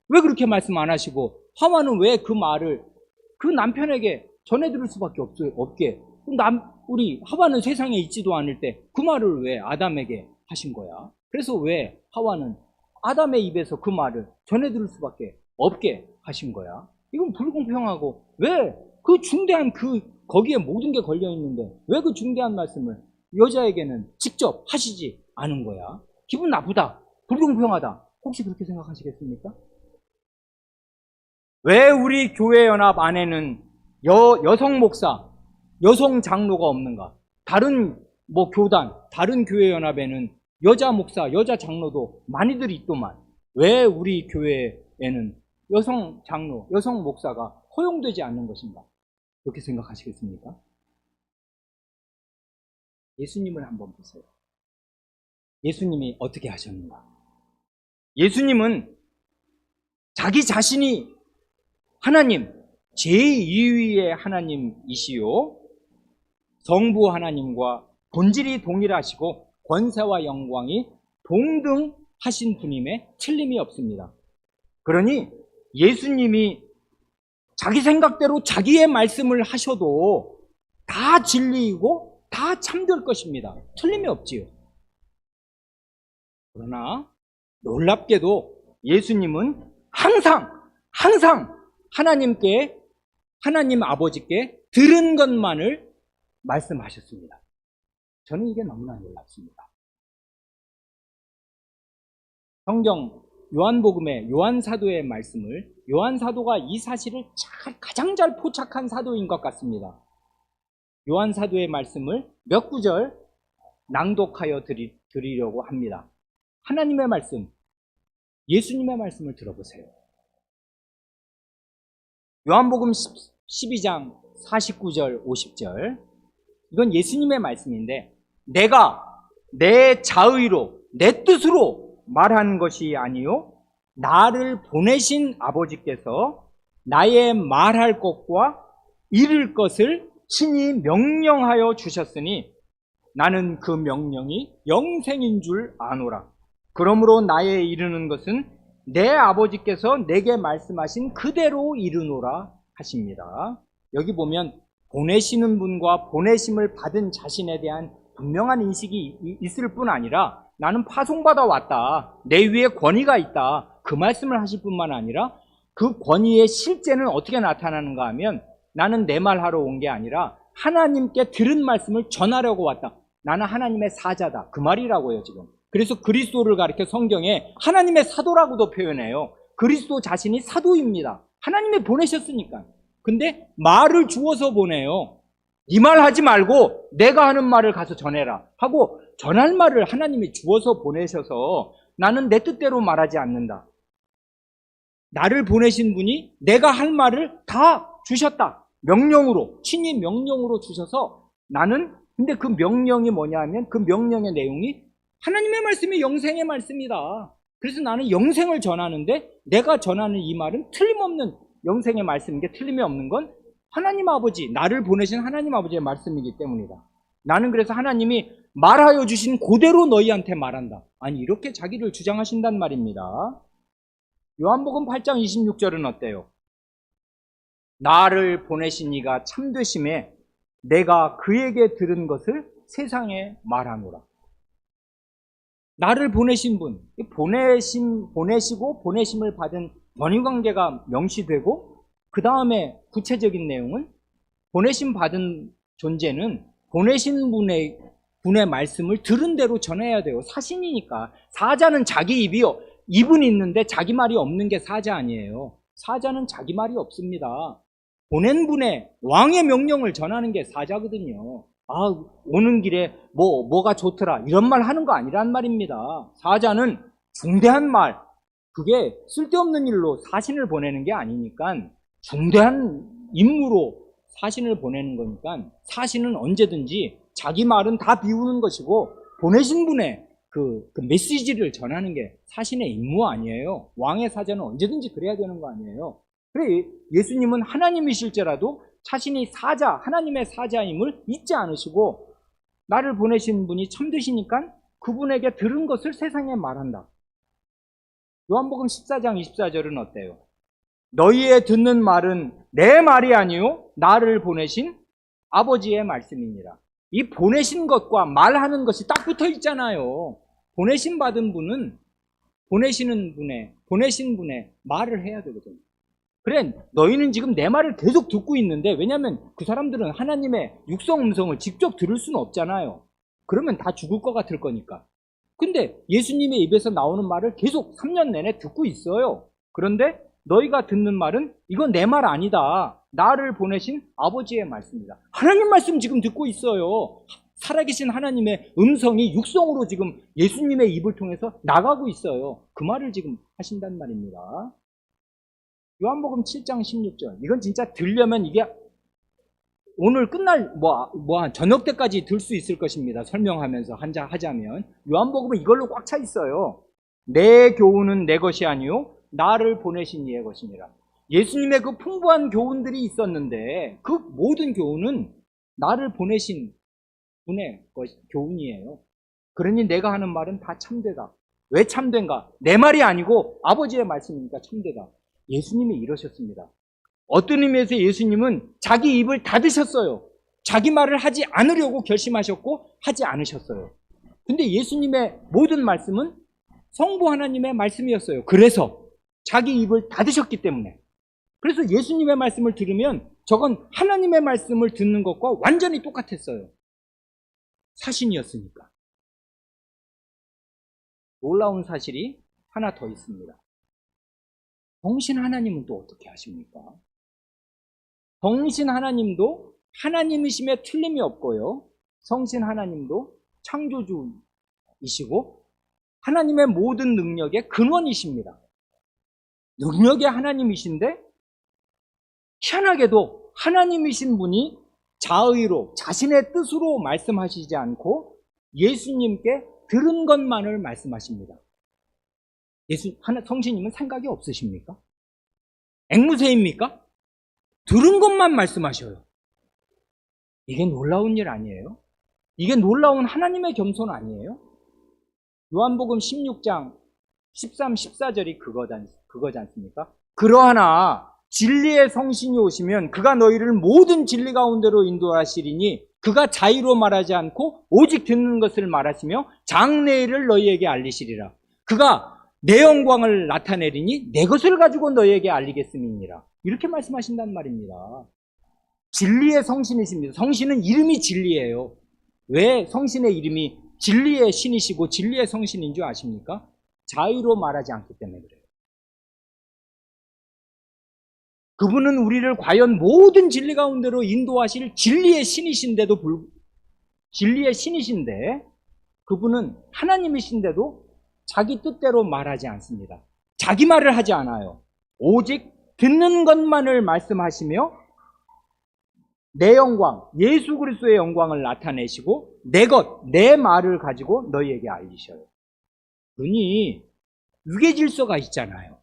왜 그렇게 말씀 안 하시고 하와는 왜 그 말을 그 남편에게 전해 들을 수밖에 없게, 우리 하와는 세상에 있지도 않을 때 그 말을 왜 아담에게 하신 거야? 그래서 왜 하와는 아담의 입에서 그 말을 전해 들을 수밖에 없게 하신 거야? 이건 불공평하고, 왜 그 중대한 거기에 모든 게 걸려 있는데 왜 그 중대한 말씀을 여자에게는 직접 하시지 않은 거야? 기분 나쁘다, 불공평하다, 혹시 그렇게 생각하시겠습니까? 왜 우리 교회 연합 안에는 여성 목사, 여성 장로가 없는가? 다른 교단, 다른 교회 연합에는 여자 목사, 여자 장로도 많이들 있더만 왜 우리 교회에는 여성 장로, 여성 목사가 허용되지 않는 것인가? 그렇게 생각하시겠습니까? 예수님을 한번 보세요. 예수님이 어떻게 하셨는가? 예수님은 자기 자신이 하나님, 제2위의 하나님이시요, 성부 하나님과 본질이 동일하시고 권세와 영광이 동등하신 분임에 틀림이 없습니다. 그러니 예수님이 자기 생각대로 자기의 말씀을 하셔도 다 진리이고 다 참될 것입니다. 틀림이 없지요. 그러나 놀랍게도 예수님은 항상 하나님 아버지께 들은 것만을 말씀하셨습니다. 저는 이게 너무나 놀랍습니다. 성경 요한복음의 요한사도의 말씀을 요한사도가 이 사실을 가장 잘 포착한 사도인 것 같습니다. 요한사도의 말씀을 몇 구절 낭독하여 드리려고 합니다. 하나님의 말씀, 예수님의 말씀을 들어보세요. 요한복음 12장 49절 50절, 이건 예수님의 말씀인데, 내가 내 자의로 내 뜻으로 말하는 것이 아니요 나를 보내신 아버지께서 나의 말할 것과 이룰 것을 친히 명령하여 주셨으니 나는 그 명령이 영생인 줄 아노라. 그러므로 나의 이르는 것은 내 아버지께서 내게 말씀하신 그대로 이르노라 하십니다. 여기 보면 보내시는 분과 보내심을 받은 자신에 대한 분명한 인식이 있을 뿐 아니라 나는 파송받아 왔다, 내 위에 권위가 있다, 그 말씀을 하실 뿐만 아니라 그 권위의 실제는 어떻게 나타나는가 하면 나는 내 말하러 온 게 아니라 하나님께 들은 말씀을 전하려고 왔다, 나는 하나님의 사자다, 그 말이라고요 지금. 그래서 그리스도를 가리켜 성경에 하나님의 사도라고도 표현해요. 그리스도 자신이 사도입니다. 하나님이 보내셨으니까. 근데 말을 주어서 보내요. 네 말 하지 말고 내가 하는 말을 가서 전해라 하고 전할 말을 하나님이 주어서 보내셔서 나는 내 뜻대로 말하지 않는다. 나를 보내신 분이 내가 할 말을 다 주셨다. 명령으로, 친히 명령으로 주셔서 나는, 근데 그 명령이 뭐냐 하면 그 명령의 내용이 하나님의 말씀이 영생의 말씀이다. 그래서 나는 영생을 전하는데 내가 전하는 이 말은 틀림없는 영생의 말씀인 게 틀림이 없는 건 하나님 아버지, 나를 보내신 하나님 아버지의 말씀이기 때문이다. 나는 그래서 하나님이 말하여 주신 그대로 너희한테 말한다. 아니, 이렇게 자기를 주장하신단 말입니다. 요한복음 8장 26절은 어때요? 나를 보내신 이가 참되심에 내가 그에게 들은 것을 세상에 말하노라. 나를 보내신 분, 보내시고 보내심을 받은 권위관계가 명시되고, 그 다음에 구체적인 내용은 보내심 받은 존재는 보내신 분의 말씀을 들은 대로 전해야 돼요. 사신이니까. 사자는 자기 입은 있는데 자기 말이 없는 게 사자 아니에요. 사자는 자기 말이 없습니다. 보낸 분의 왕의 명령을 전하는 게 사자거든요. 오는 길에 뭐가 좋더라 이런 말 하는 거 아니란 말입니다. 사자는 중대한 말, 그게 쓸데없는 일로 사신을 보내는 게 아니니까 중대한 임무로 사신을 보내는 거니까 사신은 언제든지 자기 말은 다 비우는 것이고 보내신 분의 그 메시지를 전하는 게 사신의 임무 아니에요. 왕의 사자는 언제든지 그래야 되는 거 아니에요. 그래, 예수님은 하나님이실지라도 자신이 사자, 하나님의 사자임을 잊지 않으시고 나를 보내신 분이 참되시니까 그분에게 들은 것을 세상에 말한다. 요한복음 14장 24절은 어때요? 너희의 듣는 말은 내 말이 아니요 나를 보내신 아버지의 말씀이니라. 이 보내신 것과 말하는 것이 딱 붙어 있잖아요. 보내신 받은 분은 보내신 분의 말을 해야 되거든요. 그래, 너희는 지금 내 말을 계속 듣고 있는데, 왜냐하면 그 사람들은 하나님의 육성 음성을 직접 들을 수는 없잖아요. 그러면 다 죽을 것 같을 거니까. 근데 예수님의 입에서 나오는 말을 계속 3년 내내 듣고 있어요. 그런데 너희가 듣는 말은 이건 내 말 아니다. 나를 보내신 아버지의 말씀이다. 하나님 말씀 지금 듣고 있어요. 살아계신 하나님의 음성이 육성으로 지금 예수님의 입을 통해서 나가고 있어요. 그 말을 지금 하신단 말입니다. 요한복음 7장 16절. 이건 진짜 들려면 이게 오늘 끝날 저녁 때까지 들 수 있을 것입니다. 설명하면서 하자면 요한복음은 이걸로 꽉 차 있어요. 내 교훈은 내 것이 아니요 나를 보내신 이의 것이니라. 예수님의 그 풍부한 교훈들이 있었는데 그 모든 교훈은 나를 보내신 분의 교훈이에요. 그러니 내가 하는 말은 다 참되다. 왜 참된가? 내 말이 아니고 아버지의 말씀이니까 참되다. 예수님이 이러셨습니다. 어떤 의미에서 예수님은 자기 입을 닫으셨어요. 자기 말을 하지 않으려고 결심하셨고 하지 않으셨어요. 근데 예수님의 모든 말씀은 성부 하나님의 말씀이었어요. 그래서 자기 입을 닫으셨기 때문에. 그래서 예수님의 말씀을 들으면 저건 하나님의 말씀을 듣는 것과 완전히 똑같았어요. 사신이었으니까. 놀라운 사실이 하나 더 있습니다. 성신 하나님은 또 어떻게 하십니까? 성신 하나님도 하나님이심에 틀림이 없고요. 성신 하나님도 창조주이시고 하나님의 모든 능력의 근원이십니다. 능력의 하나님이신데 희한하게도 하나님이신 분이 자의로 자신의 뜻으로 말씀하시지 않고 예수님께 들은 것만을 말씀하십니다. 성신님은 생각이 없으십니까? 앵무새입니까? 들은 것만 말씀하셔요. 이게 놀라운 일 아니에요? 이게 놀라운 하나님의 겸손 아니에요? 요한복음 16장 13, 14절이 그거지 않습니까? 그러하나 진리의 성신이 오시면 그가 너희를 모든 진리 가운데로 인도하시리니 그가 자의로 말하지 않고 오직 듣는 것을 말하시며 장래일을 너희에게 알리시리라. 그가 내 영광을 나타내리니 내 것을 가지고 너희에게 알리겠음이니라. 이렇게 말씀하신단 말입니다. 진리의 성신이십니다. 성신은 이름이 진리예요. 왜 성신의 이름이 진리의 신이시고 진리의 성신인 줄 아십니까? 자의로 말하지 않기 때문에 그래요. 그분은 우리를 과연 모든 진리 가운데로 인도하실 진리의 신이신데 그분은 하나님이신데도 자기 뜻대로 말하지 않습니다. 자기 말을 하지 않아요. 오직 듣는 것만을 말씀하시며 내 영광, 예수 그리스도의 영광을 나타내시고 내 말을 가지고 너희에게 알리셔요. 그러니 유계질서가 있잖아요.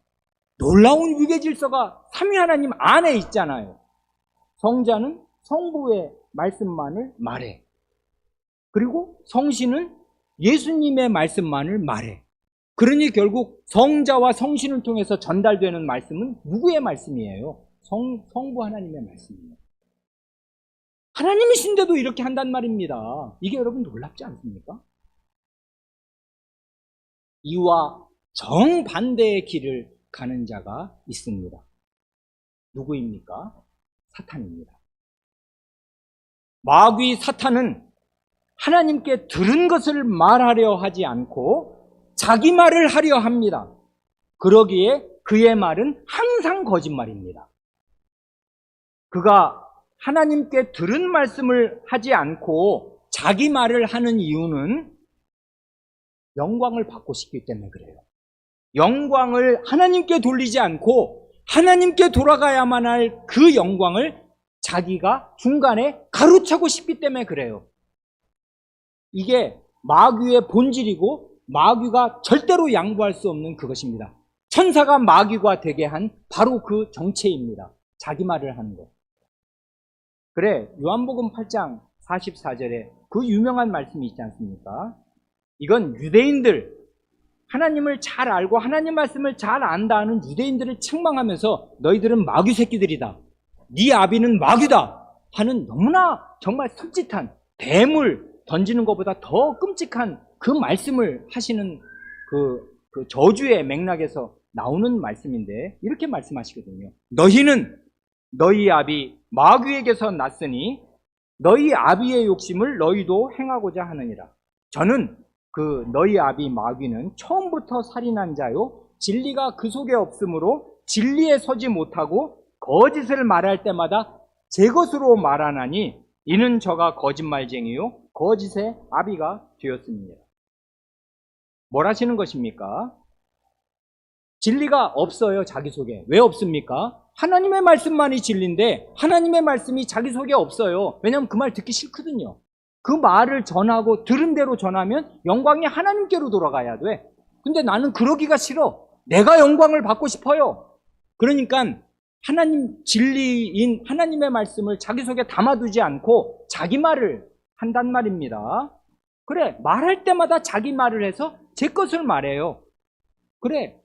놀라운 유계질서가 삼위 하나님 안에 있잖아요. 성자는 성부의 말씀만을 말해. 그리고 성신은 예수님의 말씀만을 말해. 그러니 결국 성자와 성신을 통해서 전달되는 말씀은 누구의 말씀이에요? 성부 하나님의 말씀이에요. 하나님이신데도 이렇게 한단 말입니다. 이게 여러분 놀랍지 않습니까? 이와 정반대의 길을 가는 자가 있습니다. 누구입니까? 사탄입니다. 마귀 사탄은 하나님께 들은 것을 말하려 하지 않고 자기 말을 하려 합니다. 그러기에 그의 말은 항상 거짓말입니다. 그가 하나님께 들은 말씀을 하지 않고 자기 말을 하는 이유는 영광을 받고 싶기 때문에 그래요. 영광을 하나님께 돌리지 않고 하나님께 돌아가야만 할 그 영광을 자기가 중간에 가로차고 싶기 때문에 그래요. 이게 마귀의 본질이고 마귀가 절대로 양보할 수 없는 그것입니다. 천사가 마귀가 되게 한 바로 그 정체입니다. 자기 말을 하는 것. 그래, 요한복음 8장 44절에 그 유명한 말씀이 있지 않습니까? 이건 유대인들, 하나님을 잘 알고 하나님 말씀을 잘 안다 하는 유대인들을 책망하면서 너희들은 마귀 새끼들이다, 네 아비는 마귀다 하는 너무나 정말 섬찟한, 뱀을 던지는 것보다 더 끔찍한 그 말씀을 하시는 그 저주의 맥락에서 나오는 말씀인데 이렇게 말씀하시거든요. 너희는 너희 아비 마귀에게서 났으니 너희 아비의 욕심을 너희도 행하고자 하느니라. 저는 그 너희 아비 마귀는 처음부터 살인한 자요, 진리가 그 속에 없으므로 진리에 서지 못하고 거짓을 말할 때마다 제 것으로 말하나니 이는 저가 거짓말쟁이요 거짓의 아비가 되었습니다. 뭘 하시는 것입니까? 진리가 없어요, 자기 속에. 왜 없습니까? 하나님의 말씀만이 진리인데 하나님의 말씀이 자기 속에 없어요. 왜냐하면 그 말 듣기 싫거든요. 그 말을 전하고 들은 대로 전하면 영광이 하나님께로 돌아가야 돼. 근데 나는 그러기가 싫어. 내가 영광을 받고 싶어요. 그러니까 하나님 진리인 하나님의 말씀을 자기 속에 담아두지 않고 자기 말을 한단 말입니다. 그래, 말할 때마다 자기 말을 해서 제 것을 말해요. 그래,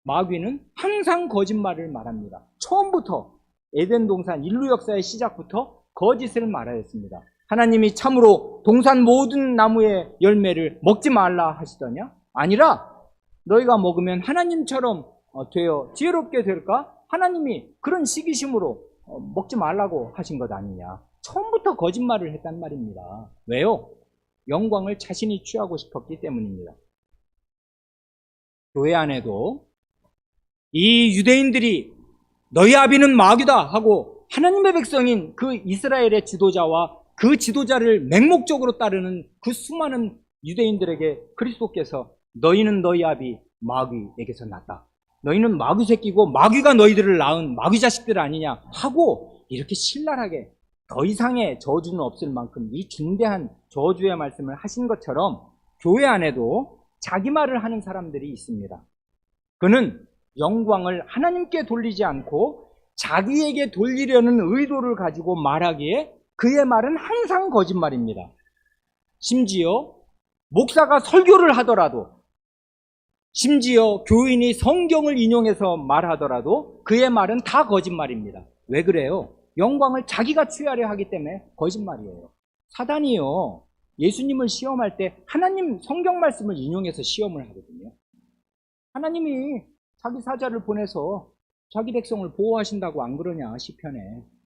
마귀는 항상 거짓말을 말합니다. 처음부터 에덴 동산 인류 역사의 시작부터 거짓을 말하였습니다. 하나님이 참으로 동산 모든 나무의 열매를 먹지 말라 하시더냐? 아니라 너희가 먹으면 하나님처럼 되어 지혜롭게 될까? 하나님이 그런 시기심으로 먹지 말라고 하신 것 아니냐? 처음부터 거짓말을 했단 말입니다. 왜요? 영광을 자신이 취하고 싶었기 때문입니다. 교회 안에도 이 유대인들이 너희 아비는 마귀다 하고 하나님의 백성인 그 이스라엘의 지도자와 그 지도자를 맹목적으로 따르는 그 수많은 유대인들에게 그리스도께서 너희는 너희 아비 마귀에게서 났다. 너희는 마귀 새끼고 마귀가 너희들을 낳은 마귀 자식들 아니냐 하고 이렇게 신랄하게 더 이상의 저주는 없을 만큼 이 중대한 저주의 말씀을 하신 것처럼 교회 안에도 자기 말을 하는 사람들이 있습니다. 그는 영광을 하나님께 돌리지 않고 자기에게 돌리려는 의도를 가지고 말하기에 그의 말은 항상 거짓말입니다. 심지어 목사가 설교를 하더라도, 심지어 교인이 성경을 인용해서 말하더라도 그의 말은 다 거짓말입니다. 왜 그래요? 영광을 자기가 취하려 하기 때문에 거짓말이에요. 사단이요, 예수님을 시험할 때 하나님 성경 말씀을 인용해서 시험을 하거든요. 하나님이 자기 사자를 보내서 자기 백성을 보호하신다고 안 그러냐 시편에.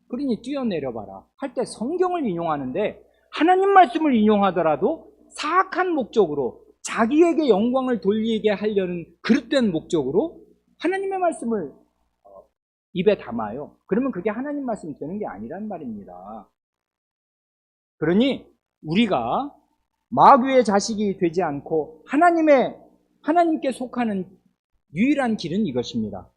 그러니 뛰어내려봐라 할 때 성경을 인용하는데 하나님 말씀을 인용하더라도 사악한 목적으로 자기에게 영광을 돌리게 하려는 그릇된 목적으로 하나님의 말씀을 입에 담아요. 그러면 그게 하나님 말씀이 되는 게 아니란 말입니다. 그러니 우리가 마귀의 자식이 되지 않고 하나님께 속하는 유일한 길은 이것입니다.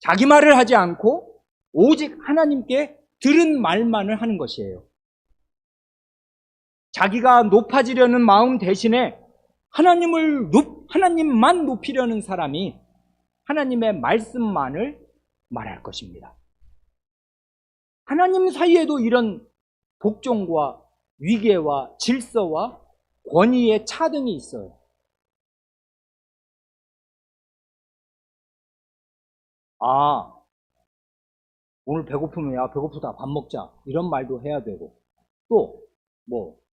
자기 말을 하지 않고 오직 하나님께 들은 말만을 하는 것이에요. 자기가 높아지려는 마음 대신에 하나님만 높이려는 사람이 하나님의 말씀만을 말할 것입니다. 하나님 사이에도 이런 복종과 위계와 질서와 권위의 차등이 있어요. 오늘 배고프면 야 배고프다 밥 먹자 이런 말도 해야 되고 또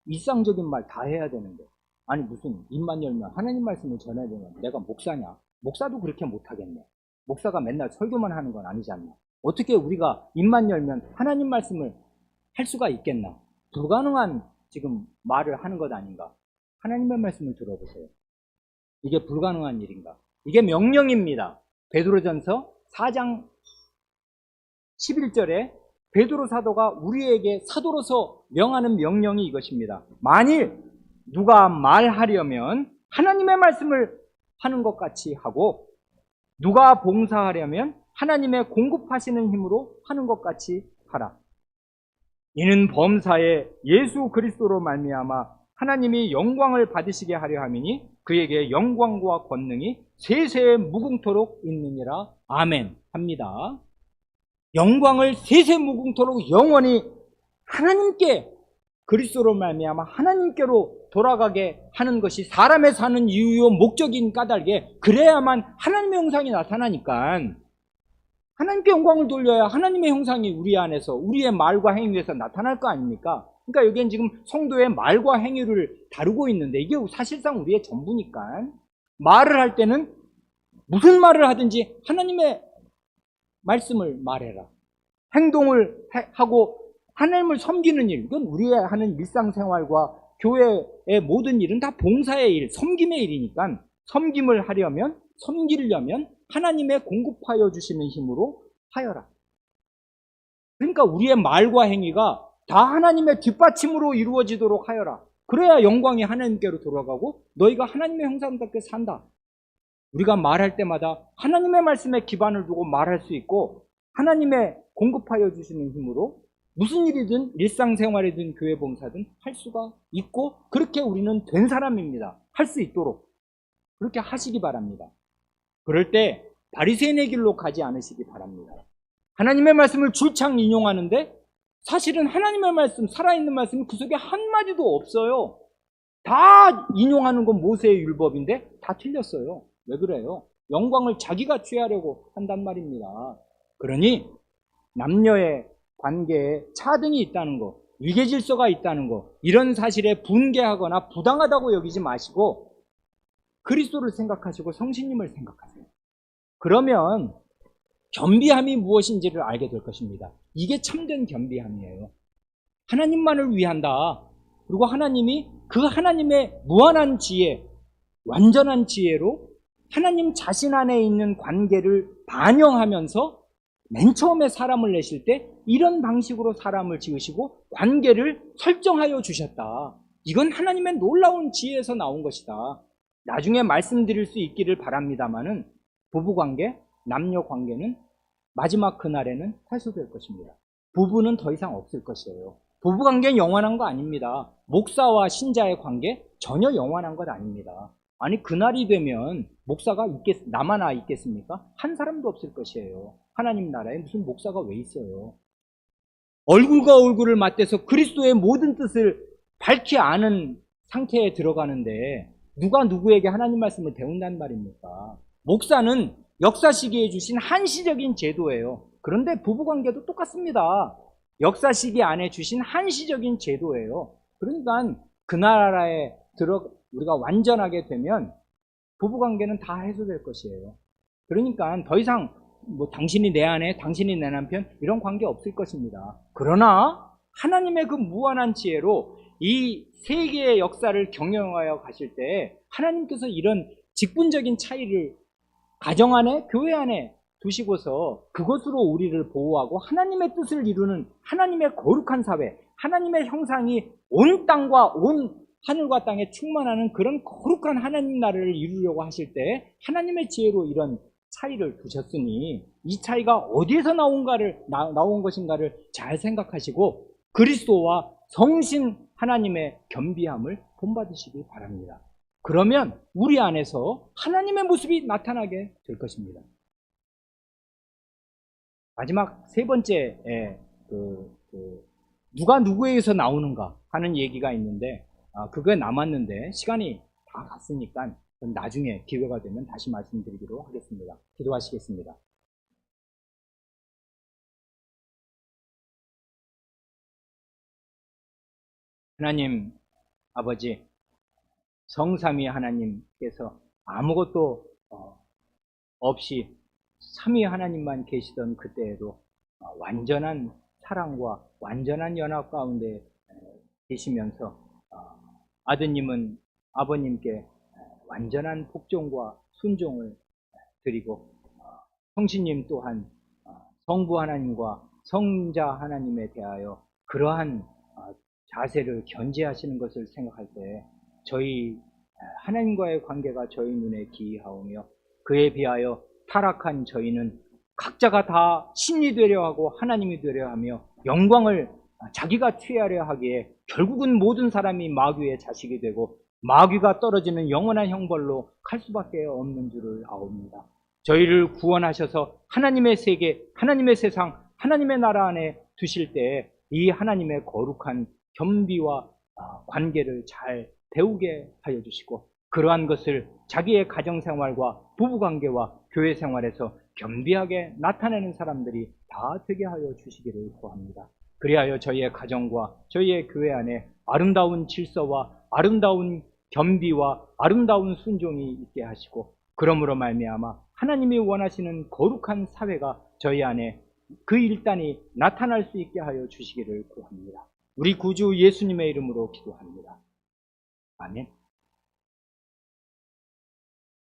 일상적인 말 다 해야 되는데 아니 무슨 입만 열면 하나님 말씀을 전해야 되면 내가 목사냐? 목사도 그렇게 못하겠네. 목사가 맨날 설교만 하는 건 아니지 않나. 어떻게 우리가 입만 열면 하나님 말씀을 할 수가 있겠나. 불가능한 지금 말을 하는 것 아닌가. 하나님의 말씀을 들어보세요. 이게 불가능한 일인가. 이게 명령입니다. 베드로전서 4장 11절에 베드로 사도가 우리에게 사도로서 명하는 명령이 이것입니다. 만일 누가 말하려면 하나님의 말씀을 하는 것 같이 하고 누가 봉사하려면 하나님의 공급하시는 힘으로 하는 것 같이 하라. 이는 범사에 예수 그리스도로 말미암아 하나님이 영광을 받으시게 하려 함이니 그에게 영광과 권능이 세세 무궁토록 있느니라. 아멘 합니다. 영광을 세세 무궁토록 영원히 하나님께 그리스도로 말미암아 하나님께로 돌아가게 하는 것이 사람의 사는 이유요 목적인 까닭에 그래야만 하나님의 형상이 나타나니까 하나님께 영광을 돌려야 하나님의 형상이 우리 안에서 우리의 말과 행위에서 나타날 거 아닙니까? 그러니까 여기엔 지금 성도의 말과 행위를 다루고 있는데 이게 사실상 우리의 전부니까 말을 할 때는 무슨 말을 하든지 하나님의 말씀을 말해라. 행동을 하고 하나님을 섬기는 일, 이건 우리의 하는 일상생활과 교회의 모든 일은 다 봉사의 일, 섬김의 일이니까 섬김을 하려면, 섬기려면 하나님의 공급하여 주시는 힘으로 하여라. 그러니까 우리의 말과 행위가 다 하나님의 뒷받침으로 이루어지도록 하여라. 그래야 영광이 하나님께로 돌아가고 너희가 하나님의 형상답게 산다. 우리가 말할 때마다 하나님의 말씀에 기반을 두고 말할 수 있고 하나님의 공급하여 주시는 힘으로 무슨 일이든 일상생활이든 교회 봉사든 할 수가 있고 그렇게 우리는 된 사람입니다. 할 수 있도록 그렇게 하시기 바랍니다. 그럴 때 바리새인의 길로 가지 않으시기 바랍니다. 하나님의 말씀을 줄창 인용하는데 사실은 하나님의 말씀, 살아있는 말씀이 그 속에 한마디도 없어요. 다 인용하는 건 모세의 율법인데 다 틀렸어요. 왜 그래요? 영광을 자기가 취하려고 한단 말입니다. 그러니 남녀의 관계에 차등이 있다는 거, 위계질서가 있다는 거, 이런 사실에 분개하거나 부당하다고 여기지 마시고 그리스도를 생각하시고 성신님을 생각하세요. 그러면 겸비함이 무엇인지를 알게 될 것입니다. 이게 참된 겸비함이에요. 하나님만을 위한다. 그리고 하나님이 그 하나님의 무한한 지혜, 완전한 지혜로 하나님 자신 안에 있는 관계를 반영하면서 맨 처음에 사람을 내실 때 이런 방식으로 사람을 지으시고 관계를 설정하여 주셨다. 이건 하나님의 놀라운 지혜에서 나온 것이다. 나중에 말씀드릴 수 있기를 바랍니다마는 부부관계, 남녀관계는 마지막 그날에는 해소될 것입니다. 부부는 더 이상 없을 것이에요. 부부관계는 영원한 거 아닙니다. 목사와 신자의 관계 전혀 영원한 것 아닙니다. 아니 그날이 되면 목사가 남아나 있겠습니까? 한 사람도 없을 것이에요. 하나님 나라에 무슨 목사가 왜 있어요? 얼굴과 얼굴을 맞대서 그리스도의 모든 뜻을 밝히 아는 상태에 들어가는데 누가 누구에게 하나님 말씀을 배운단 말입니까? 목사는 역사 시기에 주신 한시적인 제도예요. 그런데 부부관계도 똑같습니다. 역사 시기 안에 주신 한시적인 제도예요. 그러니까 그 나라에 우리가 완전하게 되면 부부관계는 다 해소될 것이에요. 그러니까 더 이상 당신이 내 아내, 당신이 내 남편 이런 관계 없을 것입니다. 그러나 하나님의 그 무한한 지혜로 이 세계의 역사를 경영하여 가실 때 하나님께서 이런 직분적인 차이를 가정 안에, 교회 안에 두시고서 그것으로 우리를 보호하고 하나님의 뜻을 이루는 하나님의 거룩한 사회, 하나님의 형상이 온 땅과 온 하늘과 땅에 충만하는 그런 거룩한 하나님 나라를 이루려고 하실 때 하나님의 지혜로 이런 차이를 두셨으니 이 차이가 어디에서 나온 것인가를 잘 생각하시고 그리스도와 성신 하나님의 겸비함을 본받으시기 바랍니다. 그러면 우리 안에서 하나님의 모습이 나타나게 될 것입니다. 마지막 세 번째 누가 누구에게서 나오는가 하는 얘기가 있는데 그게 남았는데 시간이 다 갔으니까 나중에 기회가 되면 다시 말씀드리기로 하겠습니다. 기도하시겠습니다. 하나님 아버지, 성삼위 하나님께서 아무것도 없이 삼위 하나님만 계시던 그때에도 완전한 사랑과 완전한 연합 가운데 계시면서 아드님은 아버님께 완전한 복종과 순종을 드리고 성신님 또한 성부 하나님과 성자 하나님에 대하여 그러한 자세를 견지하시는 것을 생각할 때 저희 하나님과의 관계가 저희 눈에 기이하오며 그에 비하여 타락한 저희는 각자가 다 신이 되려 하고 하나님이 되려 하며 영광을 자기가 취하려 하기에 결국은 모든 사람이 마귀의 자식이 되고 마귀가 떨어지는 영원한 형벌로 갈 수밖에 없는 줄을 아옵니다. 저희를 구원하셔서 하나님의 세계, 하나님의 세상, 하나님의 나라 안에 두실 때 이 하나님의 거룩한 겸비와 관계를 잘 배우게 하여 주시고 그러한 것을 자기의 가정생활과 부부관계와 교회 생활에서 겸비하게 나타내는 사람들이 다 되게 하여 주시기를 구합니다. 그리하여 저희의 가정과 저희의 교회 안에 아름다운 질서와 아름다운 겸비와 아름다운 순종이 있게 하시고 그러므로 말미암아 하나님이 원하시는 거룩한 사회가 저희 안에 그 일단이 나타날 수 있게 하여 주시기를 구합니다. 우리 구주 예수님의 이름으로 기도합니다. 아멘.